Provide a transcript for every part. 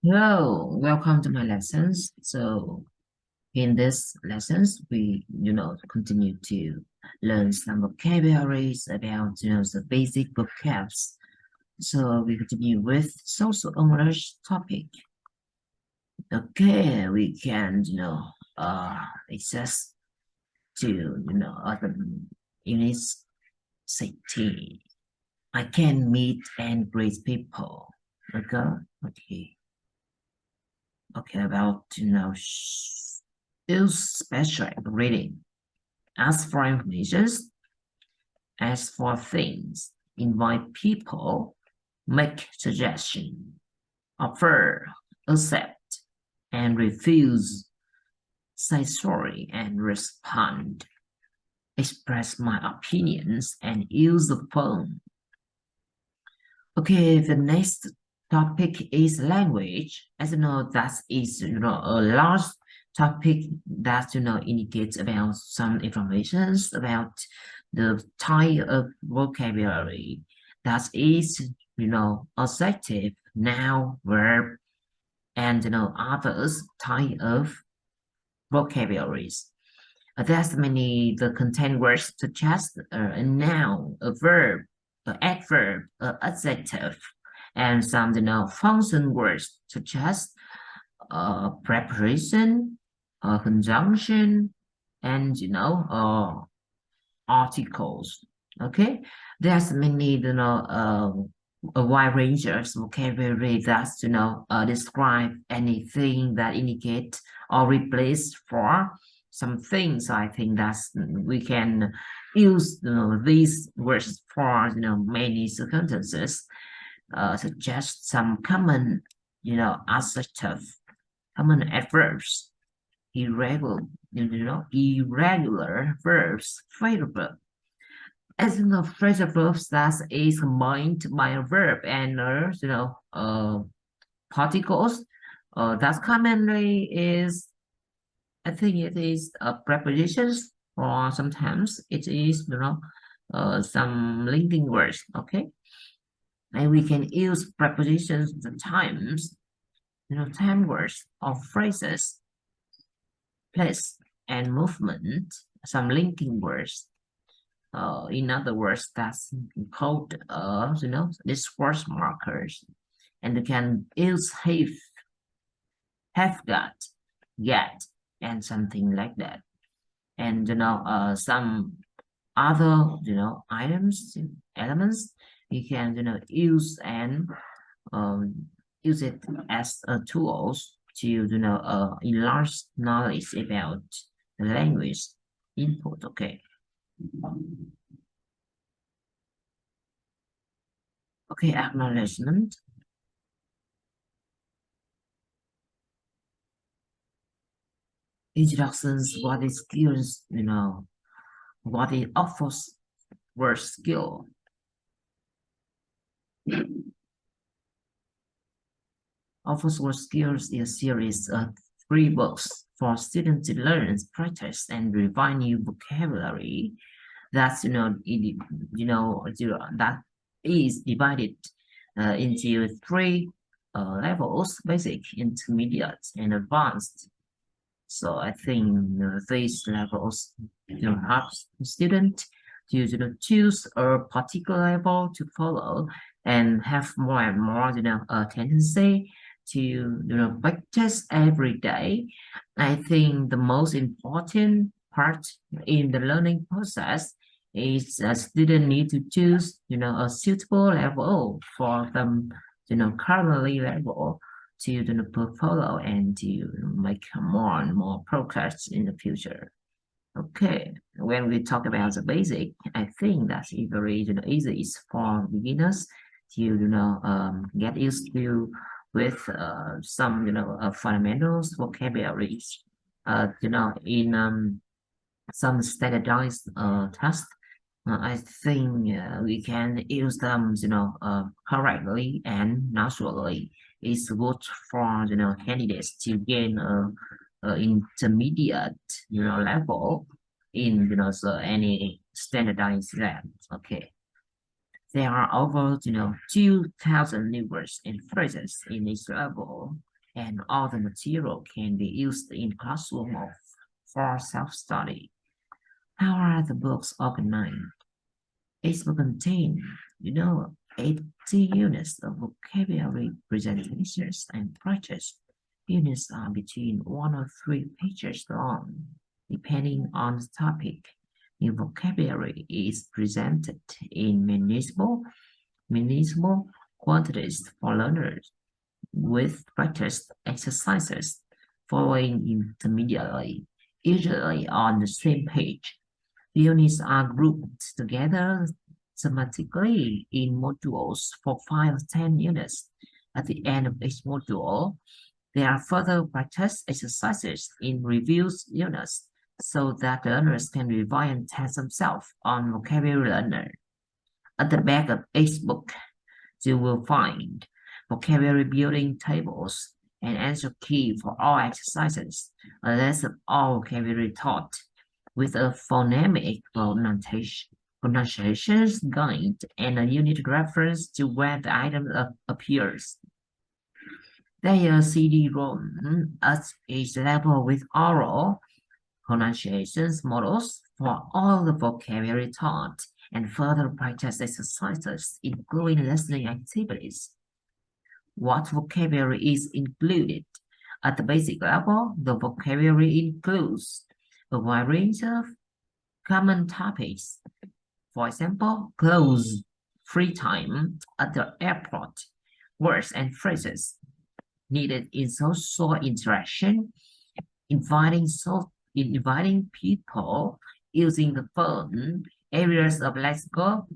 Hello, welcome to my lessons. So in this lessons, we, continue to learn some vocabularies about, the basic vocabs. So we continue with social English topic. Okay, we can, access to, other units 16. I can meet and greet people. Okay. Okay, about, use special reading. Ask for information, ask for things, invite people, make suggestion, offer, accept, and refuse, say sorry and respond, express my opinions, and use the phone. Okay, the next topic is language. As you know, that is a large topic that indicates about some information about the type of vocabulary that is adjective, noun, verb, and others type of vocabularies. There's many the contain words such as a noun, a verb, an adverb, an adjective, and some function words such as preposition, conjunction, and articles. Okay, there's many a wide range of vocabulary that describe anything that indicate or replace for some things. I think that's we can use these words for many circumstances. Suggest some common adjective, common adverbs, irregular verbs, phrasal verb. As you know, phrasal verbs that is combined by a verb and particles. That commonly is, I think it is prepositions, or sometimes it is some linking words. Okay, and we can use prepositions sometimes, time words or phrases, place and movement, some linking words. In other words, that's called discourse markers, and you can use have got, get, and something like that. And some other items, elements you can use and use it as a tools to enlarge knowledge about the language input. Okay. Okay, acknowledgement. Introductions, what is skills, what it offers word skill. Offers word skills is a series of 3 books for students to learn, practice, and refine new vocabulary. That's that is divided into 3 levels: basic, intermediate, and advanced. So I think these levels help the student to choose a particular level to follow and have more and more tendency to practice every day. I think the most important part in the learning process is a student need to choose a suitable level for them currently level to follow and to make more and more progress in the future. Okay, when we talk about the basic, I think that's very easy for beginners to get used to with some fundamentals vocabularies. In some standardized tests, I think we can use them correctly and naturally. It's good for candidates to gain a intermediate level in any standardized labs. Okay, there are over 2,000 new words and phrases in each level. and all the material can be used in classroom or for self-study. How are the books organized? Each book contains, 80 units of vocabulary presentations and practice. Units are between 1 or 3 pages long, depending on the topic. New vocabulary is presented in manageable quantities for learners, with practice exercises following intermediately, usually on the same page. The units are grouped together thematically in modules for 5 or 10 units. At the end of each module, there are further practice exercises in reviews units so that learners can revise and test themselves on Vocabulary Learner. At the back of each book, you will find vocabulary building tables, an answer key for all exercises, a list of all vocabulary taught, with a phonemic pronunciations guide and a unit reference to where the item appears. There are CD-ROM at each level with oral pronunciations models for all the vocabulary taught and further practice exercises, including listening activities. What vocabulary is included? At the basic level, the vocabulary includes a wide range of common topics. For example, clothes, free time, at the airport, words and phrases needed in social interaction, inviting people, using the phone, areas of lexical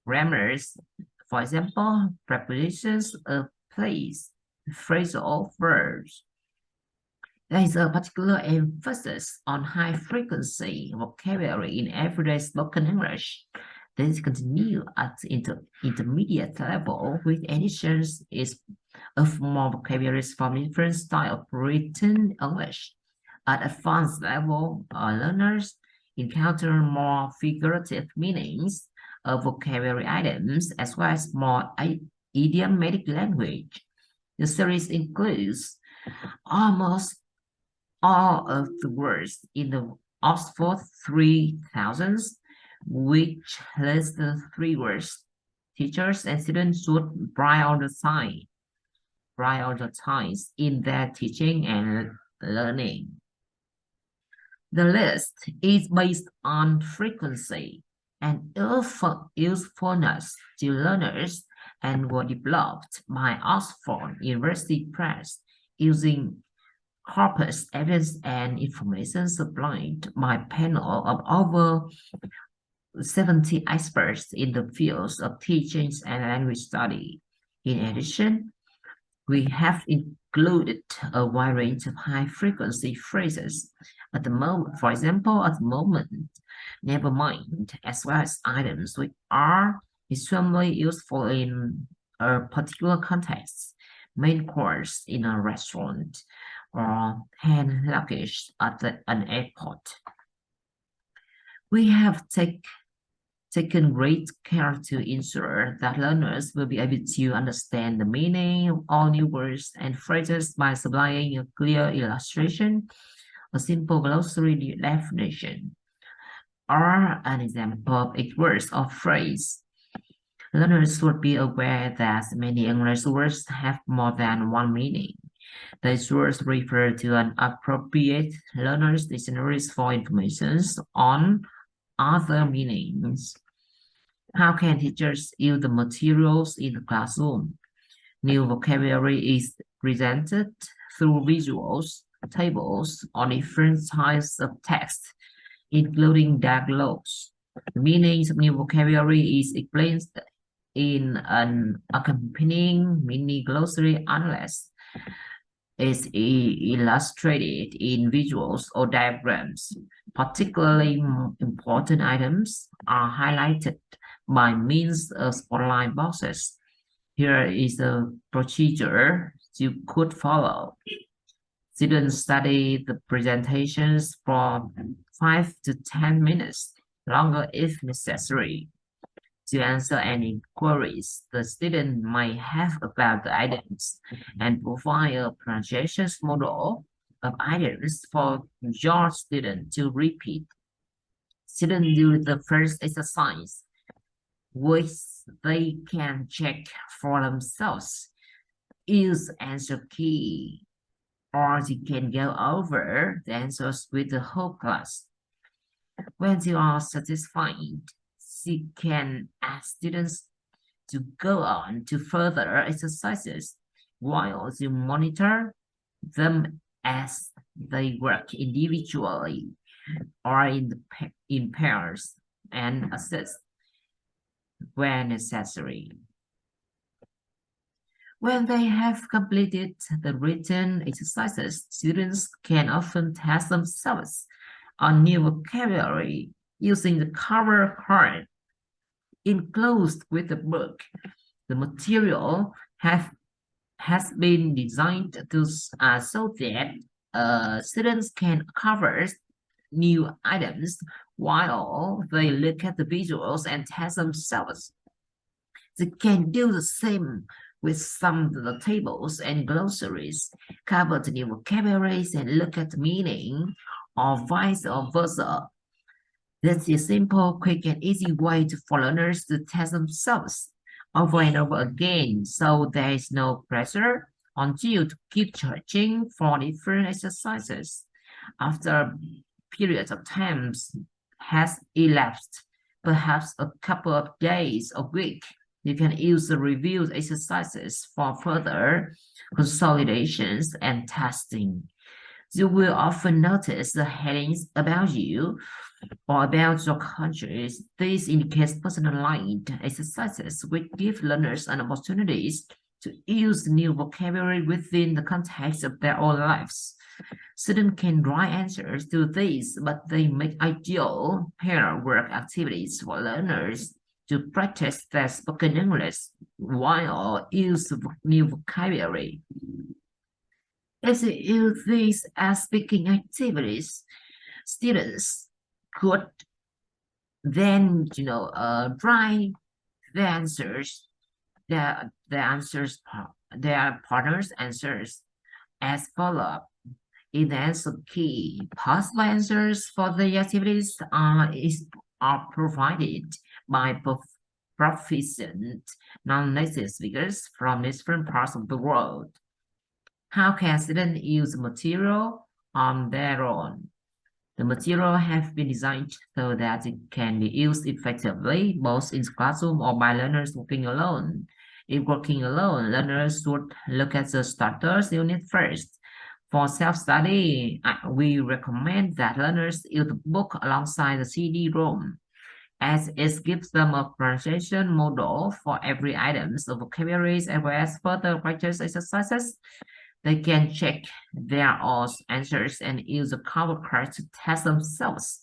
grammars, for example, prepositions of place, phrasal verbs. There is a particular emphasis on high-frequency vocabulary in everyday spoken English. This continues at intermediate level with additions of more vocabularies from different styles of written English. At advanced level, learners encounter more figurative meanings of vocabulary items as well as more idiomatic language. The series includes almost all of the words in the Oxford 3000, which lists the 3 words teachers and students should prioritize in their teaching and learning. The list is based on frequency and usefulness to learners and were developed by Oxford University Press using corpus evidence and information supplied by a panel of over 70 experts in the fields of teaching and language study. In addition, we have included a wide range of high-frequency phrases. At the moment, for example, at the moment, never mind, as well as items which are extremely useful in a particular context, main course in a restaurant, or hand luggage at an airport. We have taken great care to ensure that learners will be able to understand the meaning of all new words and phrases by supplying a clear illustration, a simple glossary definition, or an example of each word or phrase. Learners should be aware that many English words have more than one meaning. These words refer to an appropriate learner's dictionaries for information on other meanings. How can teachers use the materials in the classroom? New vocabulary is presented through visuals, tables, or different types of text, including dialogues. The meanings of new vocabulary is explained in an accompanying mini glossary unless it's illustrated in visuals or diagrams. Particularly important items are highlighted by means of spotlight boxes. Here is a procedure you could follow. Students study the presentations for 5 to 10 minutes, longer if necessary. to answer any queries the student might have about the items and provide a pronunciation model of items for your student to repeat. Students do the first exercise, which they can check for themselves. Use answer key, or you can go over the answers with the whole class. When you are satisfied, you can ask students to go on to further exercises while you monitor them as they work individually or in pairs and assist when necessary. When they have completed the written exercises, students can often test themselves on new vocabulary using the cover card enclosed with the book. The material has been designed to so that students can cover new items while they look at the visuals and test themselves. They can do the same with some of the tables and glossaries, cover the new vocabularies and look at the meaning, or vice versa. That's a simple, quick, and easy way for learners to test themselves over and over again, so there is no pressure on you to keep searching for different exercises. After periods of time has elapsed, perhaps a couple of days or week, you can use the review exercises for further consolidations and testing. You will often notice the headings about you or about your countries. This indicates personalized exercises which give learners an opportunity to use new vocabulary within the context of their own lives. Students can write answers to these, but they make ideal pair work activities for learners to practice their spoken English while use new vocabulary. If you use these as speaking activities, students could then, write the answers, their partner's answers as follow-up. In the answer key, possible answers for the activities are provided by proficient non-native speakers from different parts of the world. How can students use material on their own? The material has been designed so that it can be used effectively both in the classroom or by learners working alone. If working alone, learners should look at the starters unit first. For self-study, we recommend that learners use the book alongside the CD-ROM, as it gives them a pronunciation model for every item, so vocabularies as well as further practice exercises. They can check their own answers and use the cover card to test themselves.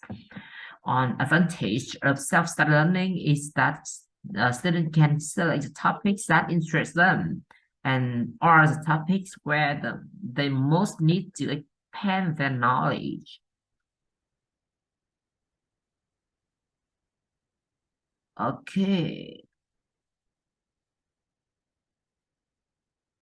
One advantage of self-study learning is that students can select the topics that interest them and are the topics where they most need to expand their knowledge. Okay.